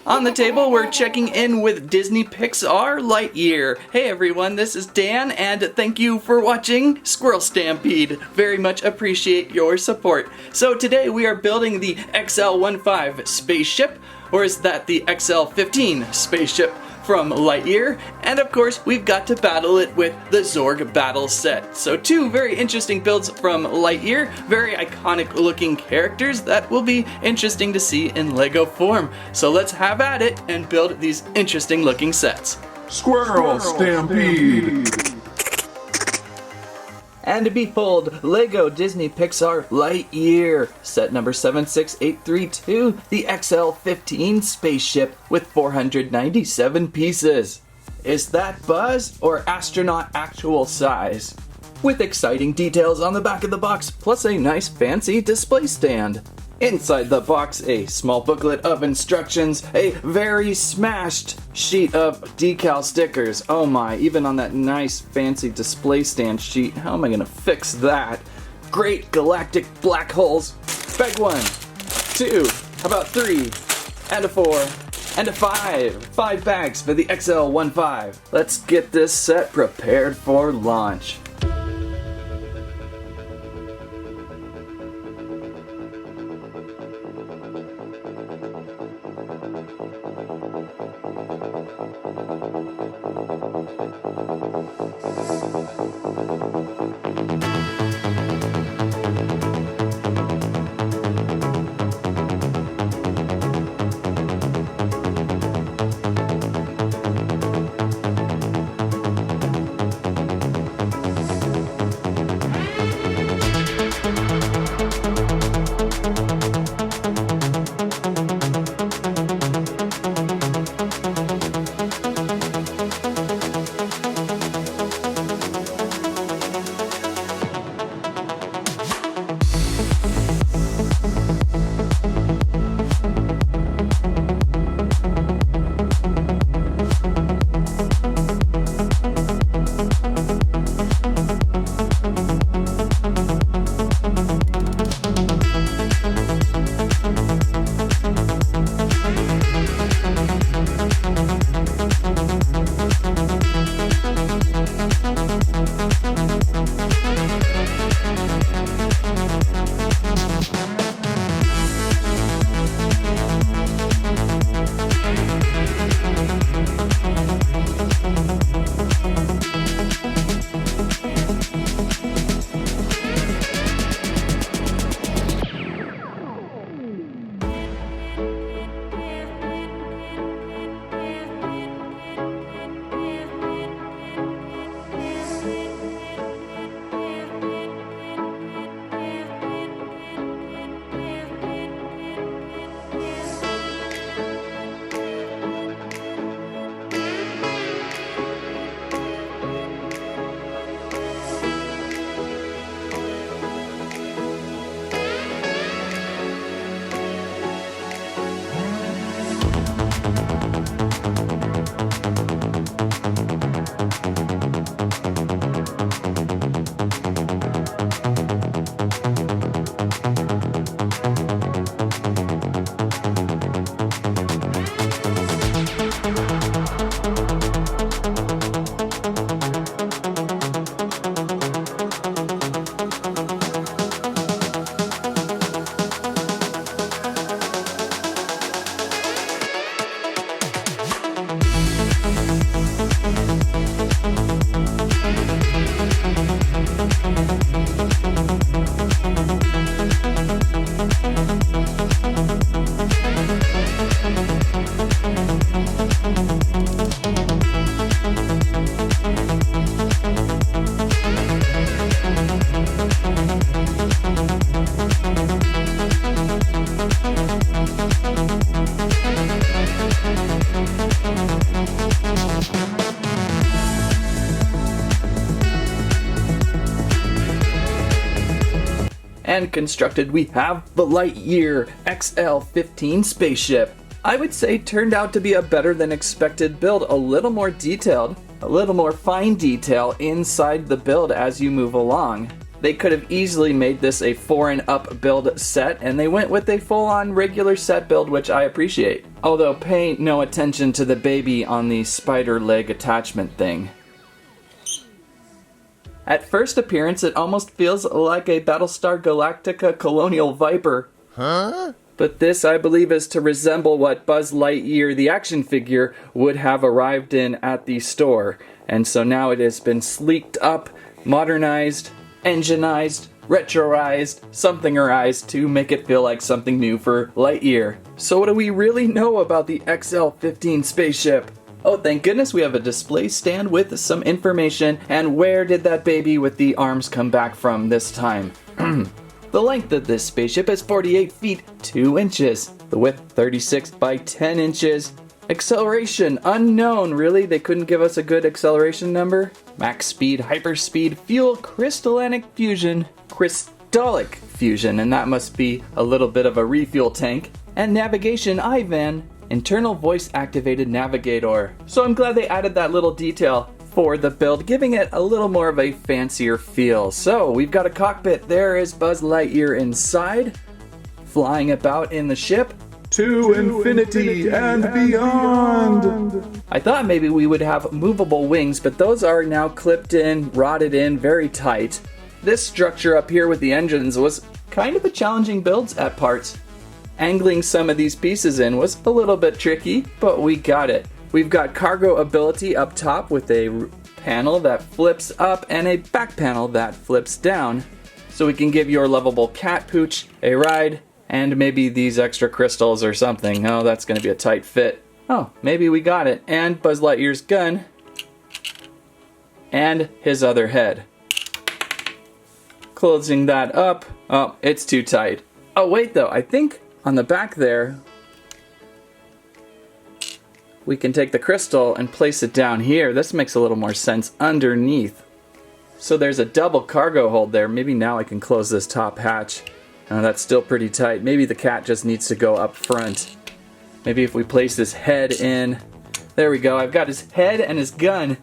On the table, we're checking in with Disney Pixar Lightyear. Hey everyone, this is Dan, and thank you for watching Squirrel Stampede. Very much appreciate your support. So today we are building the XL-15 spaceship, or is that the XL-15 spaceship from Lightyear? And of course, we've got to battle it with the Zurg battle set. So two very interesting builds from Lightyear, very iconic looking characters that will be interesting to see in Lego form. So let's have at it and build these interesting looking sets. Squirrel Stampede! And behold, Lego Disney Pixar Lightyear, set number 76832, the XL-15 spaceship with 497 pieces. Is that Buzz or astronaut actual size? With exciting details on the back of the box, plus a nice fancy display stand. Inside the box, a small booklet of instructions, a very smashed sheet of decal stickers. Oh my, even on that nice fancy display stand sheet, how am I gonna fix that? Great galactic black holes. Bag 1, 2, how about 3, and a 4, and a 5. 5 bags for the XL-15. Let's get this set prepared for launch. And constructed, we have the Lightyear XL-15 spaceship. I would say turned out to be a better than expected build, a little more detailed, a little more fine detail inside the build as you move along. They could have easily made this a 4 and up build set, and they went with a full-on regular set build, which I appreciate. Although pay no attention to the baby on the spider leg attachment thing. At first appearance, it almost feels like a Battlestar Galactica Colonial Viper. Huh? But this, I believe, is to resemble what Buzz Lightyear, the action figure, would have arrived in at the store. And so now it has been sleeked up, modernized, engineized, retroized, somethingerized to make it feel like something new for Lightyear. So what do we really know about the XL-15 spaceship? Oh, thank goodness we have a display stand with some information, and where did that baby with the arms come back from this time? The length of this spaceship is 48 feet 2 inches. The width 36 by 10 inches. Acceleration unknown, really? They couldn't give us a good acceleration number? Max speed, hyperspeed, fuel, crystallic fusion, and that must be a little bit of a refuel tank. And navigation IVAN, internal voice activated navigator. So I'm glad they added that little detail for the build, giving it a little more of a fancier feel. So we've got a cockpit. There is Buzz Lightyear inside, flying about in the ship. To infinity and beyond! I thought maybe we would have movable wings, but those are now clipped in, rotted in, very tight. This structure up here with the engines was kind of a challenging build at parts. Angling some of these pieces in was a little bit tricky, but we got it. We've got cargo ability up top with a panel that flips up and a back panel that flips down. So we can give your lovable cat pooch a ride. And maybe these extra crystals or something. Oh, that's going to be a tight fit. Oh, maybe we got it. And Buzz Lightyear's gun. And his other head. Closing that up. Oh, it's too tight. Oh, wait though. I think on the back there, we can take the crystal and place it down here. This makes a little more sense underneath. So there's a double cargo hold there. Maybe now I can close this top hatch. That's still pretty tight. Maybe the cat just needs to go up front. Maybe if we place his head in. There we go. I've got his head and his gun.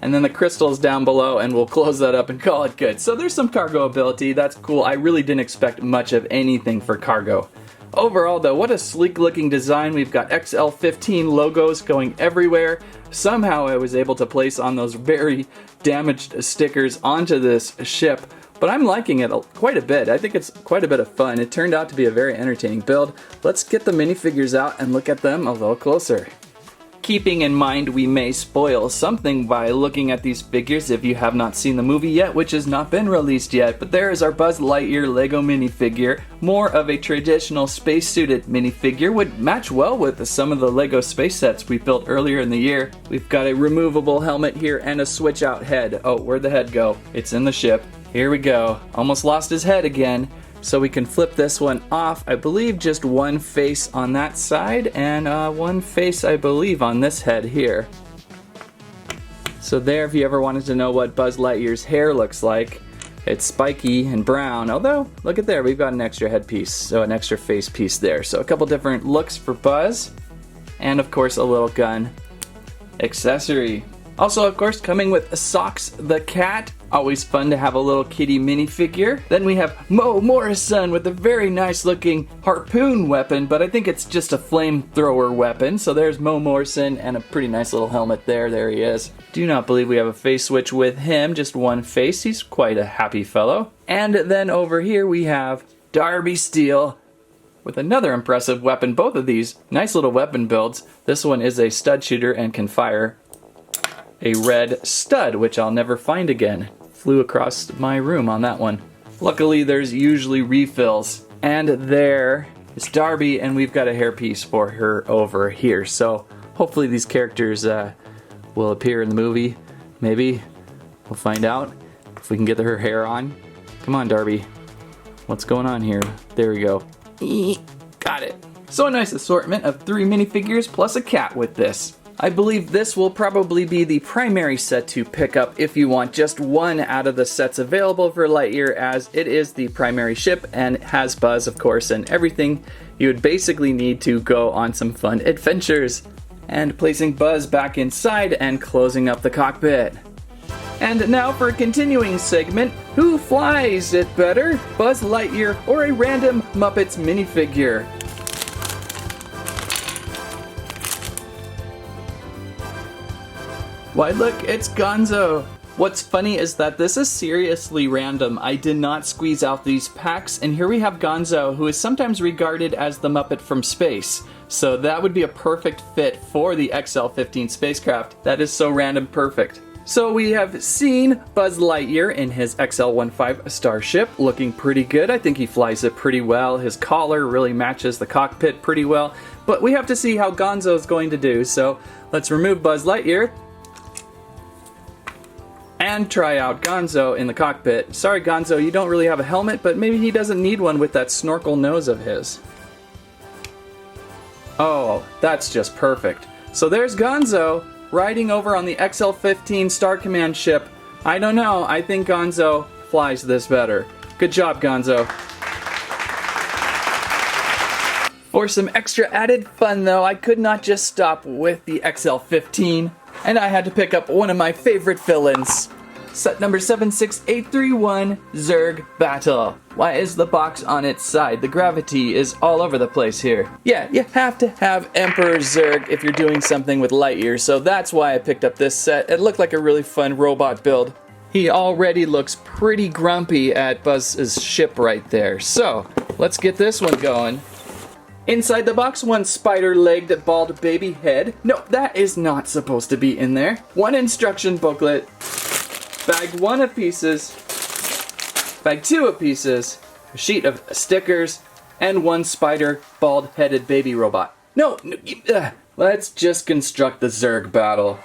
And then the crystals down below, and we'll close that up and call it good. So there's some cargo ability. That's cool. I really didn't expect much of anything for cargo. Overall though, what a sleek looking design. We've got XL-15 logos going everywhere. Somehow I was able to place on those very damaged stickers onto this ship. But I'm liking it quite a bit. I think it's quite a bit of fun. It turned out to be a very entertaining build. Let's get the minifigures out and look at them a little closer. Keeping in mind we may spoil something by looking at these figures if you have not seen the movie yet, which has not been released yet, but there is our Buzz Lightyear Lego minifigure. More of a traditional spacesuited minifigure, would match well with some of the Lego space sets we built earlier in the year. We've got a removable helmet here and a switch out head. Oh, where'd the head go? It's in the ship. Here we go. Almost lost his head again. So we can flip this one off. I believe just one face on that side and one face, I believe, on this head here. So there, if you ever wanted to know what Buzz Lightyear's hair looks like, it's spiky and brown. Although, look at there, we've got an extra head piece, so an extra face piece there. So a couple different looks for Buzz. And of course, a little gun accessory. Also, of course, coming with Socks the cat. Always fun to have a little kitty minifigure. Then we have Mo Morrison with a very nice looking harpoon weapon, but I think it's just a flamethrower weapon. So there's Mo Morrison and a pretty nice little helmet there. There he is. Do not believe we have a face switch with him, just one face. He's quite a happy fellow. And then over here we have Darby Steele with another impressive weapon. Both of these nice little weapon builds. This one is a stud shooter and can fire a red stud, which I'll never find again. Flew across my room on that one. Luckily, there's usually refills. And there is Darby, and we've got a hairpiece for her over here. So hopefully these characters will appear in the movie. Maybe. We'll find out if we can get her hair on. Come on, Darby. What's going on here? There we go. Got it. So a nice assortment of 3 minifigures plus a cat with this. I believe this will probably be the primary set to pick up if you want just one out of the sets available for Lightyear, as it is the primary ship and has Buzz, of course, and everything you would basically need to go on some fun adventures. And placing Buzz back inside and closing up the cockpit. And now for a continuing segment, who flies it better, Buzz Lightyear or a random Muppets minifigure? Why look, it's Gonzo! What's funny is that this is seriously random. I did not squeeze out these packs, and here we have Gonzo, who is sometimes regarded as the Muppet from space. So that would be a perfect fit for the XL-15 spacecraft. That is so random perfect. So we have seen Buzz Lightyear in his XL-15 Starship, looking pretty good. I think he flies it pretty well. His collar really matches the cockpit pretty well. But we have to see how Gonzo is going to do, so let's remove Buzz Lightyear and try out Gonzo in the cockpit. Sorry Gonzo, you don't really have a helmet, but maybe he doesn't need one with that snorkel nose of his. Oh, that's just perfect. So there's Gonzo riding over on the XL-15 Star Command ship. I don't know, I think Gonzo flies this better. Good job, Gonzo. For some extra added fun though, I could not just stop with the XL-15, and I had to pick up one of my favorite villains. Set number 76831, Zurg Battle. Why is the box on its side? The gravity is all over the place here. Yeah, you have to have Emperor Zurg if you're doing something with Lightyear, so that's why I picked up this set. It looked like a really fun robot build. He already looks pretty grumpy at Buzz's ship right there. So, let's get this one going. Inside the box, one spider-legged bald baby head. No, that is not supposed to be in there. One instruction booklet. Bag 1 of pieces, bag 2 of pieces, a sheet of stickers, and one spider bald-headed baby robot. No, let's just construct the Zurg battle.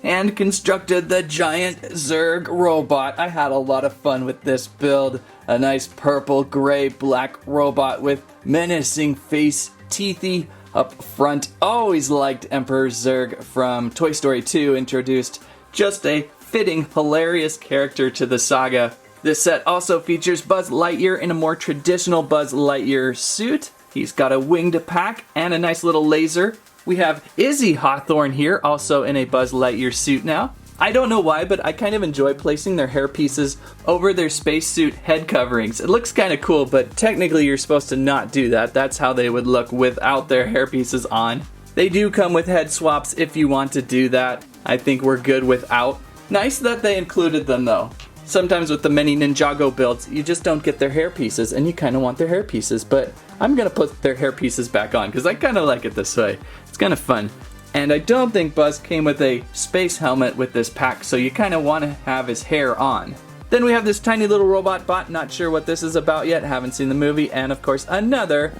And constructed the giant Zurg robot. I had a lot of fun with this build. A nice purple, gray, black robot with menacing face, teethy up front. Always liked Emperor Zurg from Toy Story 2, introduced just a fitting, hilarious character to the saga. This set also features Buzz Lightyear in a more traditional Buzz Lightyear suit. He's got a winged pack and a nice little laser. We have Izzy Hawthorne here, also in a Buzz Lightyear suit now. I don't know why, but I kind of enjoy placing their hair pieces over their spacesuit head coverings. It looks kind of cool, but technically you're supposed to not do that. That's how they would look without their hair pieces on. They do come with head swaps if you want to do that. I think we're good without. Nice that they included them though. Sometimes with the many Ninjago builds, you just don't get their hair pieces and you kind of want their hair pieces, but I'm going to put their hair pieces back on because I kind of like it this way. It's kind of fun. And I don't think Buzz came with a space helmet with this pack, so you kind of want to have his hair on. Then we have this tiny little robot bot, not sure what this is about yet, haven't seen the movie, and of course another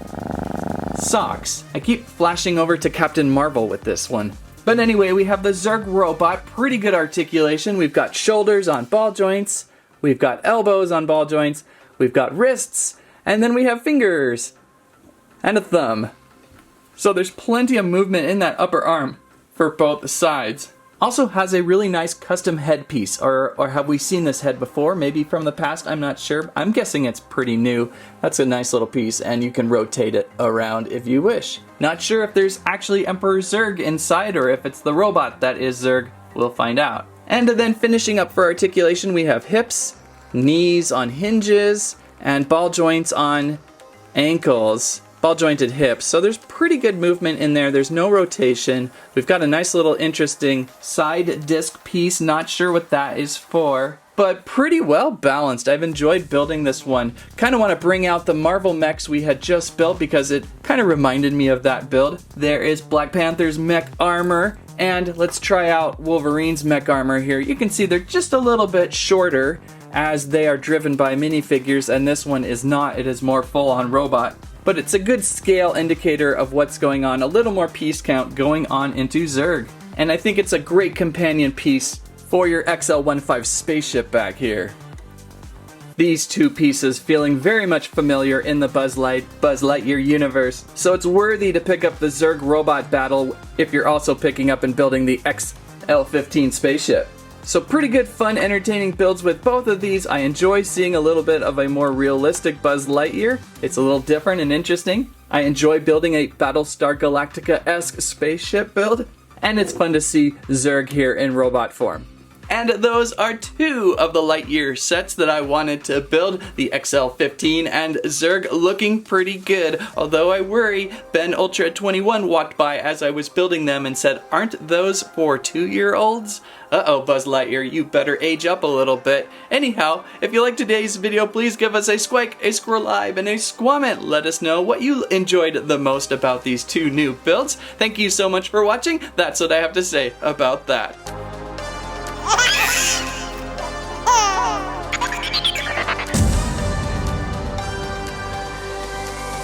socks. I keep flashing over to Captain Marvel with this one. But anyway, we have the Zurg robot, pretty good articulation. We've got shoulders on ball joints, we've got elbows on ball joints, we've got wrists, and then we have fingers. and a thumb. So there's plenty of movement in that upper arm for both sides. Also has a really nice custom headpiece, or have we seen this head before? Maybe from the past, I'm not sure. I'm guessing it's pretty new. That's a nice little piece, and you can rotate it around if you wish. Not sure if there's actually Emperor Zurg inside, or if it's the robot that is Zurg. We'll find out. And then finishing up for articulation, we have hips, knees on hinges, and ball joints on ankles. Ball jointed hips, so there's pretty good movement in there. There's no rotation. We've got a nice little interesting side disc piece, not sure what that is for, but pretty well balanced. I've enjoyed building this one. Kind of want to bring out the Marvel mechs we had just built because it kind of reminded me of that build. There is Black Panther's mech armor, and let's try out Wolverine's mech armor here. You can see they're just a little bit shorter as they are driven by minifigures, and this one is not. It is more full-on robot. But it's a good scale indicator of what's going on, a little more piece count going on into Zurg. And I think it's a great companion piece for your XL-15 spaceship back here. These two pieces feeling very much familiar in the Buzz Lightyear universe, so it's worthy to pick up the Zurg robot battle if you're also picking up and building the XL-15 spaceship. So pretty good, fun, entertaining builds with both of these. I enjoy seeing a little bit of a more realistic Buzz Lightyear. It's a little different and interesting. I enjoy building a Battlestar Galactica-esque spaceship build. And it's fun to see Zurg here in robot form. And those are two of the Lightyear sets that I wanted to build, the XL-15 and Zurg, looking pretty good. Although I worry, Ben Ultra 21 walked by as I was building them and said, "Aren't those for 2-year-olds?" Uh-oh, Buzz Lightyear, you better age up a little bit. Anyhow, if you liked today's video, please give us a squike, a squirrelive, and a squamment. Let us know what you enjoyed the most about these two new builds. Thank you so much for watching. That's what I have to say about that.